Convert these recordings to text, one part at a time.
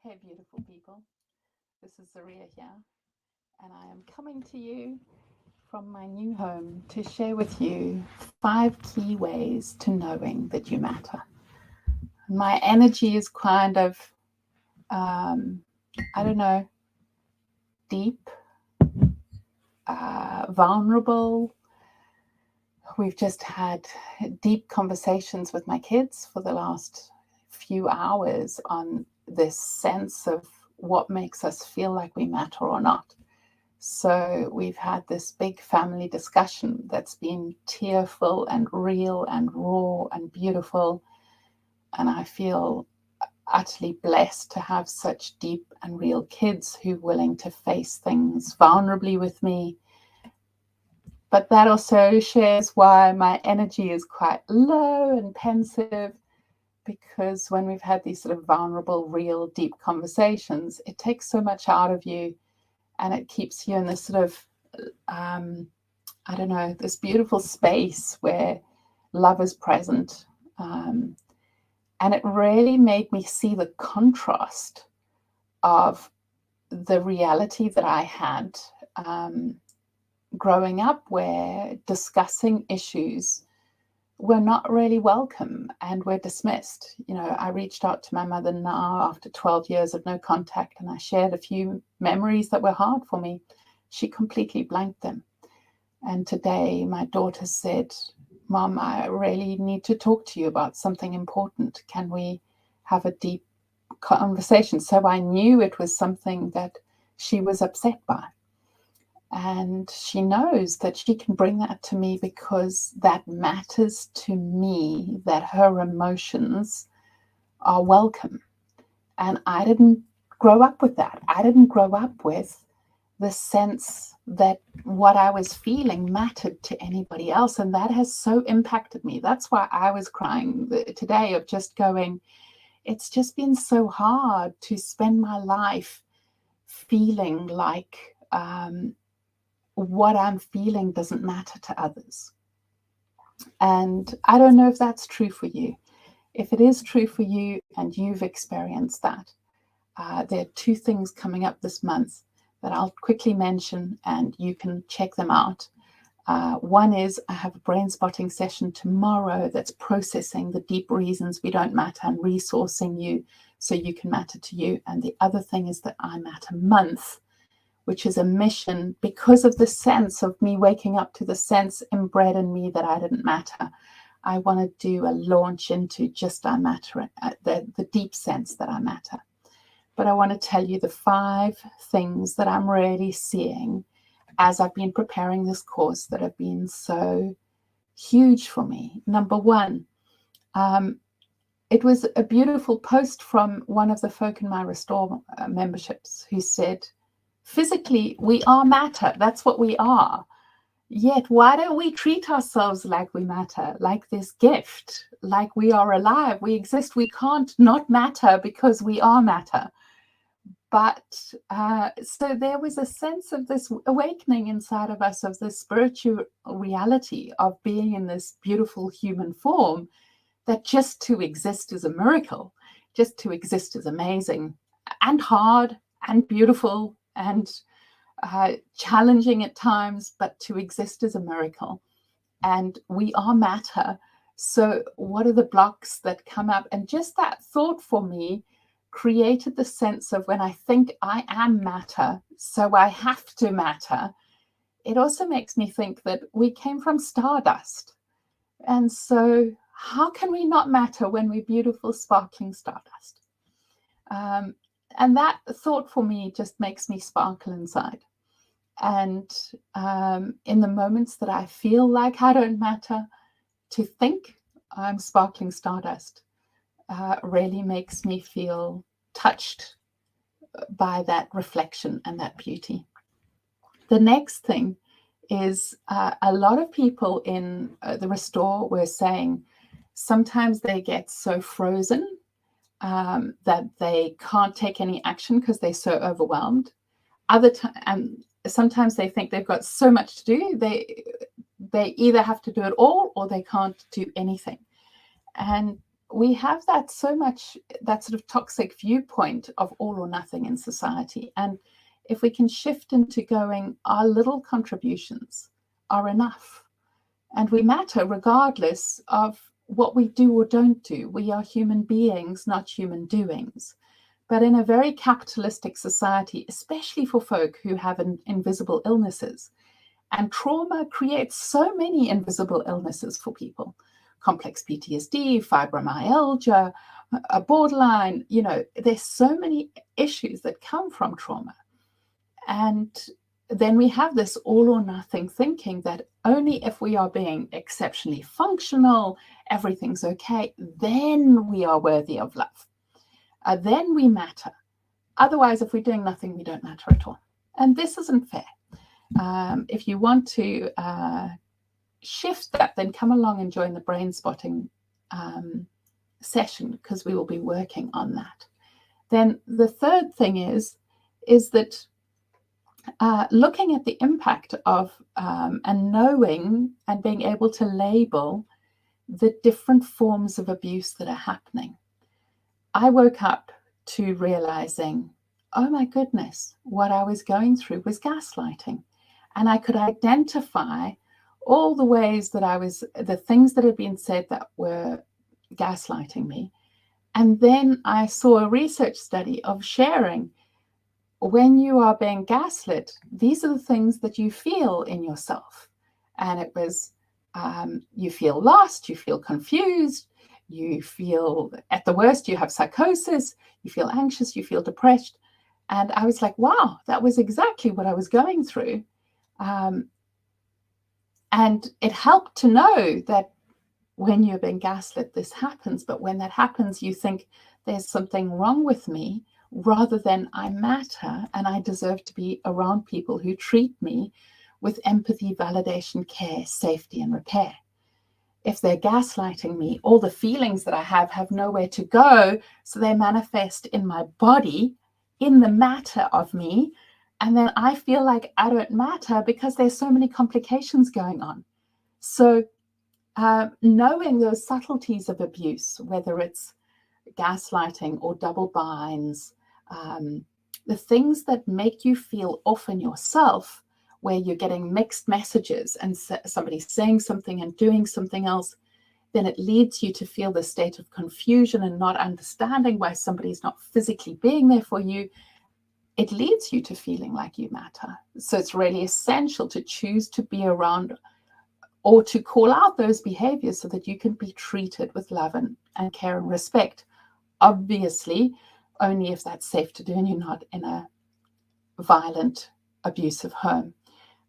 Hey, beautiful people. This is Zaria here, and I am coming to you from my new home to share with you 5 key ways to knowing that you matter. My energy is kind of, um, I don't know, deep, vulnerable. We've just had deep conversations with my kids for the last few hours on this sense of what makes us feel like we matter or not. So we've had this big family discussion that's been tearful and real and raw and beautiful. And I feel utterly blessed to have such deep and real kids who are willing to face things vulnerably with me. But that also shares why my energy is quite low and pensive, because when we've had these sort of vulnerable, real, deep conversations, it takes so much out of you and it keeps you in this sort of, I don't know, this beautiful space where love is present. And it really made me see the contrast of the reality that I had growing up, where discussing issues were not really welcome and were dismissed. You know, I reached out to my mother now after 12 years of no contact, and I shared a few memories that were hard for me. She completely blanked them. And today my daughter said, Mom, I really need to talk to you about something important. Can we have a deep conversation? So I knew it was something that she was upset by. And she knows that she can bring that to me because that matters to me, that her emotions are welcome. And I didn't grow up with that. I didn't grow up with the sense that what I was feeling mattered to anybody else. And that has so impacted me. That's why I was crying today, of just going, it's just been so hard to spend my life feeling like what I'm feeling doesn't matter to others. And I don't know if that's true for you. If it is true for you and you've experienced that, there are 2 things coming up this month that I'll quickly mention, and you can check them out. One is I have a brain spotting session tomorrow that's processing the deep reasons we don't matter and resourcing you so you can matter to you. And the other thing is the I Matter month, which is a mission because of the sense of me waking up to the sense inbred in me that I didn't matter. I want to do a launch into just I matter, the deep sense that I matter. But I want to tell you the 5 things that I'm really seeing as I've been preparing this course that have been so huge for me. Number 1, it was a beautiful post from one of the folk in my Restore memberships who said, physically, we are matter. That's what we are. Yet, why don't we treat ourselves like we matter, like this gift, like we are alive, we exist, we can't not matter because we are matter. But so there was a sense of this awakening inside of us, of this spiritual reality of being in this beautiful human form, that just to exist is a miracle, just to exist is amazing and hard and beautiful and challenging at times, but to exist is a miracle. And we are matter. So what are the blocks that come up? And just that thought for me created the sense of, when I think I am matter, so I have to matter, it also makes me think that we came from stardust. And so how can we not matter when we're beautiful, sparkling stardust? And that thought for me just makes me sparkle inside. And in the moments that I feel like I don't matter, to think I'm sparkling stardust really makes me feel touched by that reflection and that beauty. The next thing is a lot of people in the Restore were saying sometimes they get so frozen that they can't take any action because they're so overwhelmed. And sometimes they think they've got so much to do, they either have to do it all or they can't do anything. And we have that sort of toxic viewpoint of all or nothing in society. And if we can shift into going, our little contributions are enough, and we matter regardless of what we do or don't do. We are human beings, not human doings. But in a very capitalistic society, especially for folk who have invisible illnesses, and trauma creates so many invisible illnesses for people, complex PTSD, fibromyalgia, a borderline, there's so many issues that come from trauma. And then we have this all or nothing thinking that only if we are being exceptionally functional, everything's okay, then we are worthy of love. Then we matter. Otherwise, if we're doing nothing, we don't matter at all. And this isn't fair. If you want to shift that, then come along and join the brain spotting session, because we will be working on that. Then the third thing is that looking at the impact of and knowing and being able to label the different forms of abuse that are happening. I woke up to realizing, oh my goodness, what I was going through was gaslighting. And I could identify all the ways that the things that had been said that were gaslighting me. And then I saw a research study of sharing, when you are being gaslit, these are the things that you feel in yourself. And it was, you feel lost, you feel confused, you feel, at the worst, you have psychosis, you feel anxious, you feel depressed. And I was like, wow, that was exactly what I was going through. And it helped to know that when you're being gaslit, this happens. But when that happens, you think there's something wrong with me, rather than I matter and I deserve to be around people who treat me with empathy, validation, care, safety, and repair. If they're gaslighting me, all the feelings that I have nowhere to go, so they manifest in my body, in the matter of me, and then I feel like I don't matter because there's so many complications going on. So knowing those subtleties of abuse, whether it's gaslighting or double binds, the things that make you feel off in yourself, where you're getting mixed messages and somebody's saying something and doing something else, then it leads you to feel the state of confusion and not understanding why somebody's not physically being there for you. It leads you to feeling like you matter. So it's really essential to choose to be around or to call out those behaviors so that you can be treated with love and care and respect. Obviously, only if that's safe to do and you're not in a violent, abusive home.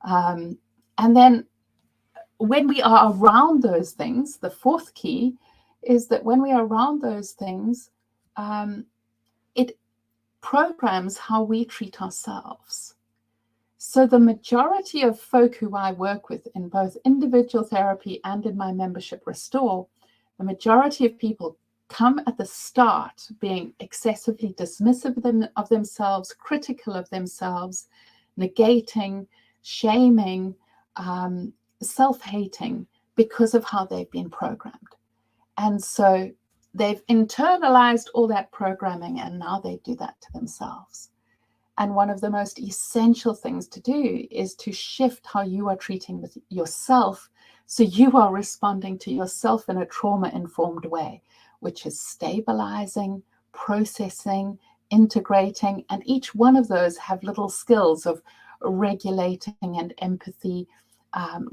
And then when we are around those things, the fourth key is that when we are around those things, it programs how we treat ourselves. So the majority of folk who I work with in both individual therapy and in my membership Restore, the majority of people come at the start being excessively dismissive of themselves, critical of themselves, negating, shaming, self-hating because of how they've been programmed. And so they've internalized all that programming and now they do that to themselves. And one of the most essential things to do is to shift how you are treating with yourself, so you are responding to yourself in a trauma-informed way, which is stabilizing, processing, integrating, and each one of those have little skills of regulating and empathy,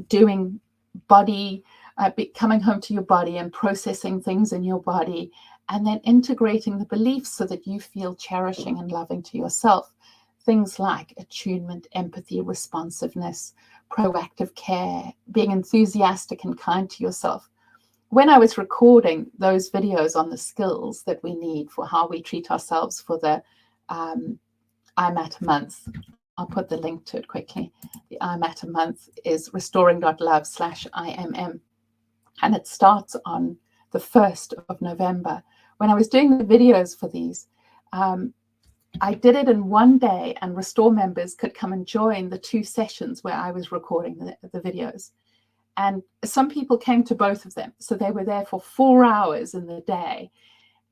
doing body, coming home to your body and processing things in your body, and then integrating the beliefs so that you feel cherishing and loving to yourself. Things like attunement, empathy, responsiveness, proactive care, being enthusiastic and kind to yourself. When I was recording those videos on the skills that we need for how we treat ourselves for the I Matter month, I'll put the link to it quickly. The I Matter month is restoring.love/IMM, and it starts on the 1st of November. When I was doing the videos for these, I did it in one day, and Restore members could come and join the 2 sessions where I was recording the videos. And some people came to both of them. So they were there for 4 hours in the day.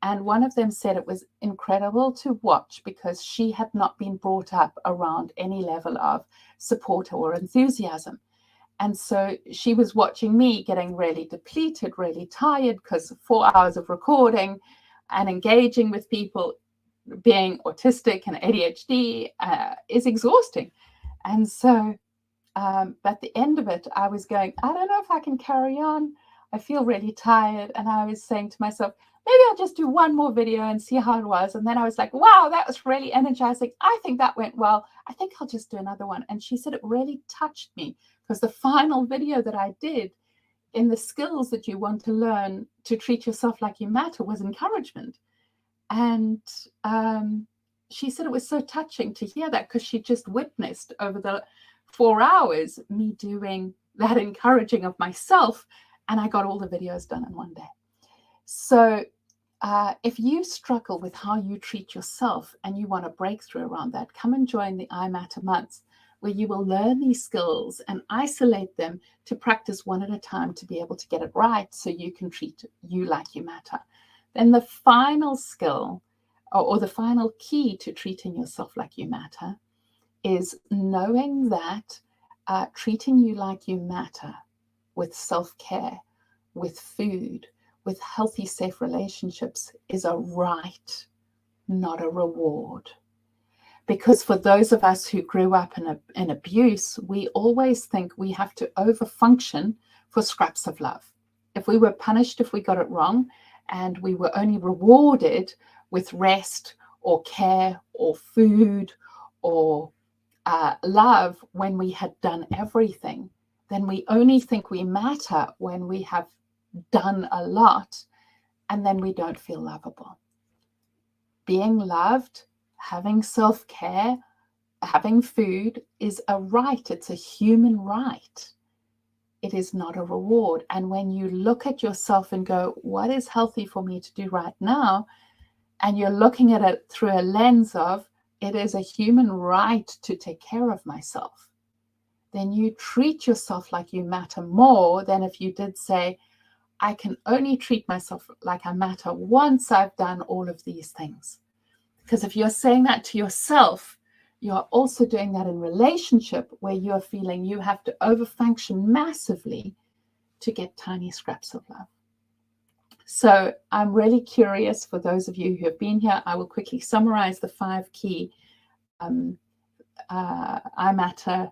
And one of them said it was incredible to watch because she had not been brought up around any level of support or enthusiasm. And so she was watching me getting really depleted, really tired, because 4 hours of recording and engaging with people being autistic and ADHD is exhausting. And so at the end of it, I was going, I don't know if I can carry on. I feel really tired. And I was saying to myself, maybe I'll just do one more video and see how it was. And then I was like, wow, that was really energizing. I think that went well. I think I'll just do another one. And she said it really touched me because the final video that I did in the skills that you want to learn to treat yourself like you matter was encouragement. And she said it was so touching to hear that because she just witnessed over the 4 hours me doing that encouraging of myself. And I got all the videos done in one day. So if you struggle with how you treat yourself and you want a breakthrough around that, come and join the I Matter months, where you will learn these skills and isolate them to practice one at a time to be able to get it right so you can treat you like you matter. Then the final skill or the final key to treating yourself like you matter is knowing that treating you like you matter with self-care, with food, with healthy, safe relationships is a right, not a reward. Because for those of us who grew up in abuse, we always think we have to overfunction for scraps of love. If we were punished if we got it wrong, and we were only rewarded with rest or care or food or love when we had done everything, then we only think we matter when we have done a lot, and then we don't feel lovable. Being loved, having self-care, having food is a right. It's a human right. It is not a reward. And when you look at yourself and go, what is healthy for me to do right now? And you're looking at it through a lens of, it is a human right to take care of myself, then you treat yourself like you matter more than if you did say, I can only treat myself like I matter once I've done all of these things. Because if you're saying that to yourself, you're also doing that in relationship where you're feeling you have to overfunction massively to get tiny scraps of love. So I'm really curious for those of you who have been here. I will quickly summarize the 5 key I matter,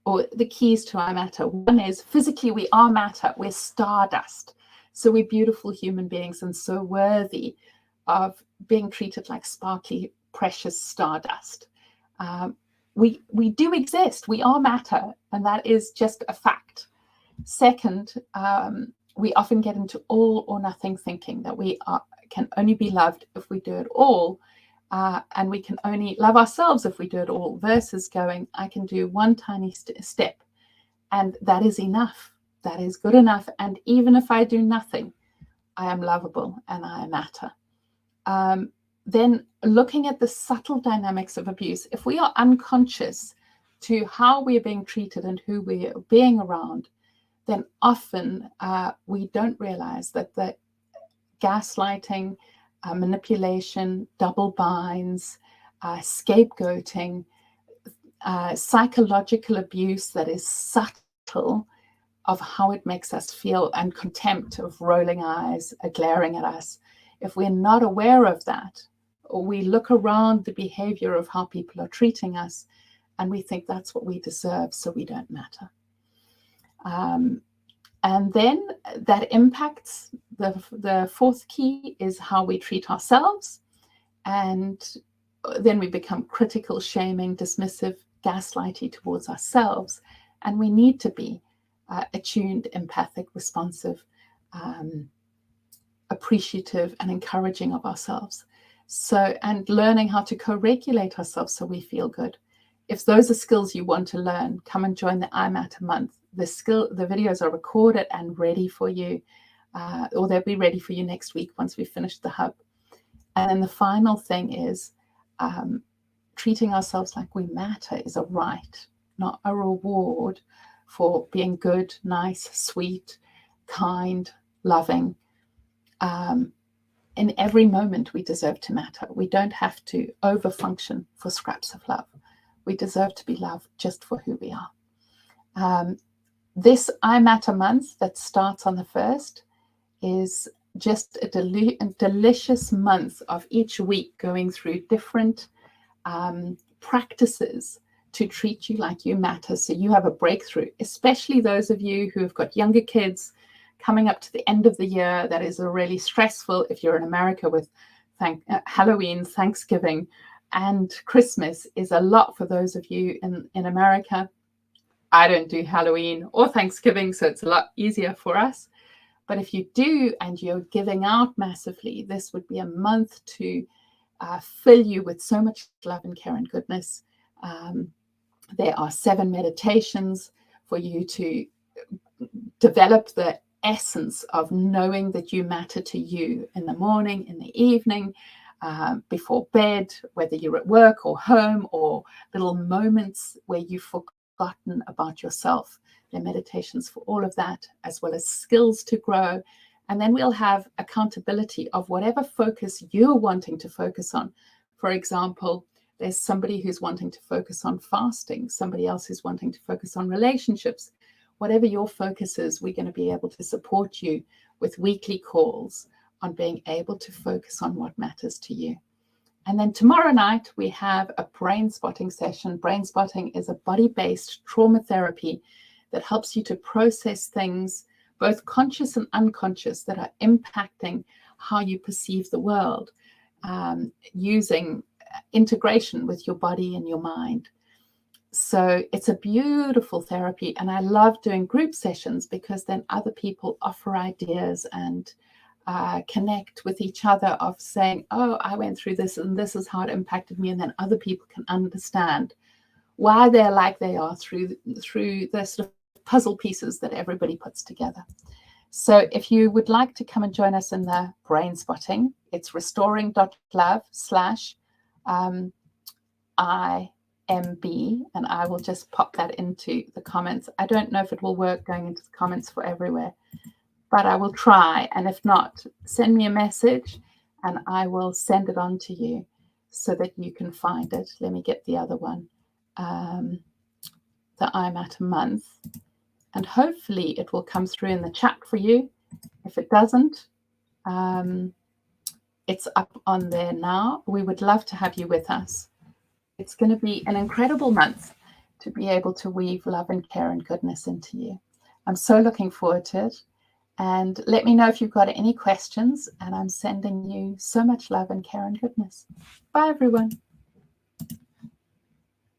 or the keys to I matter. One is physically we are matter. We're stardust. So we're beautiful human beings and so worthy of being treated like sparkly, precious stardust. We do exist. We are matter, and that is just a fact. Second, we often get into all or nothing thinking that we can only be loved if we do it all, and we can only love ourselves if we do it all, versus going, I can do one tiny step, and that is enough. That is good enough. And even if I do nothing, I am lovable and I matter. Then looking at the subtle dynamics of abuse, if we are unconscious to how we're being treated and who we're being around, then often we don't realize that the gaslighting, manipulation, double binds, scapegoating, psychological abuse that is subtle of how it makes us feel, and contempt of rolling eyes, glaring at us. If we're not aware of that, or we look around the behavior of how people are treating us and we think that's what we deserve, so we don't matter. And then that impacts the 4th key is how we treat ourselves. And then we become critical, shaming, dismissive, gaslighty towards ourselves. And we need to be attuned, empathic, responsive, appreciative, and encouraging of ourselves. So, and learning how to co-regulate ourselves so we feel good. If those are skills you want to learn, come and join the I Matter month. The videos are recorded and ready for you, or they'll be ready for you next week once we finish the hub. And then the final thing is treating ourselves like we matter is a right, not a reward, for being good, nice, sweet, kind, loving. In every moment, we deserve to matter. We don't have to overfunction for scraps of love. We deserve to be loved just for who we are. This I Matter month that starts on the 1st is just a delicious month of each week going through different practices to treat you like you matter, so you have a breakthrough, especially those of you who have got younger kids coming up to the end of the year. That is really stressful. If you're in America with Halloween, Thanksgiving, and Christmas is a lot for those of you in America. I don't do Halloween or Thanksgiving, so it's a lot easier for us. But if you do and you're giving out massively, this would be a month to fill you with so much love and care and goodness. There are 7 meditations for you to develop the essence of knowing that you matter to you in the morning, in the evening, before bed, whether you're at work or home, or little moments where you've forgotten about yourself. There are meditations for all of that, as well as skills to grow. And then we'll have accountability of whatever focus you're wanting to focus on. For example, there's somebody who's wanting to focus on fasting, somebody else who's wanting to focus on relationships. Whatever your focus is, we're going to be able to support you with weekly calls on being able to focus on what matters to you. And then tomorrow night, we have a brain spotting session. Brain spotting is a body-based trauma therapy that helps you to process things, both conscious and unconscious, that are impacting how you perceive the world, using integration with your body and your mind. So it's a beautiful therapy, and I love doing group sessions because then other people offer ideas and connect with each other of saying, oh, I went through this and this is how it impacted me, and then other people can understand why they're like they are through the sort of puzzle pieces that everybody puts together. So if you would like to come and join us in the brain spotting, it's restoring.love/IMB, and I will just pop that into the comments. I don't know if it will work going into the comments for everywhere, but I will try. And if not, send me a message and I will send it on to you so that you can find it. Let me get the other one, the I Matter month. And hopefully it will come through in the chat for you. If it doesn't, it's up on there now. We would love to have you with us. It's going to be an incredible month to be able to weave love and care and goodness into you. I'm so looking forward to it. And let me know if you've got any questions. And I'm sending you so much love and care and goodness. Bye, everyone.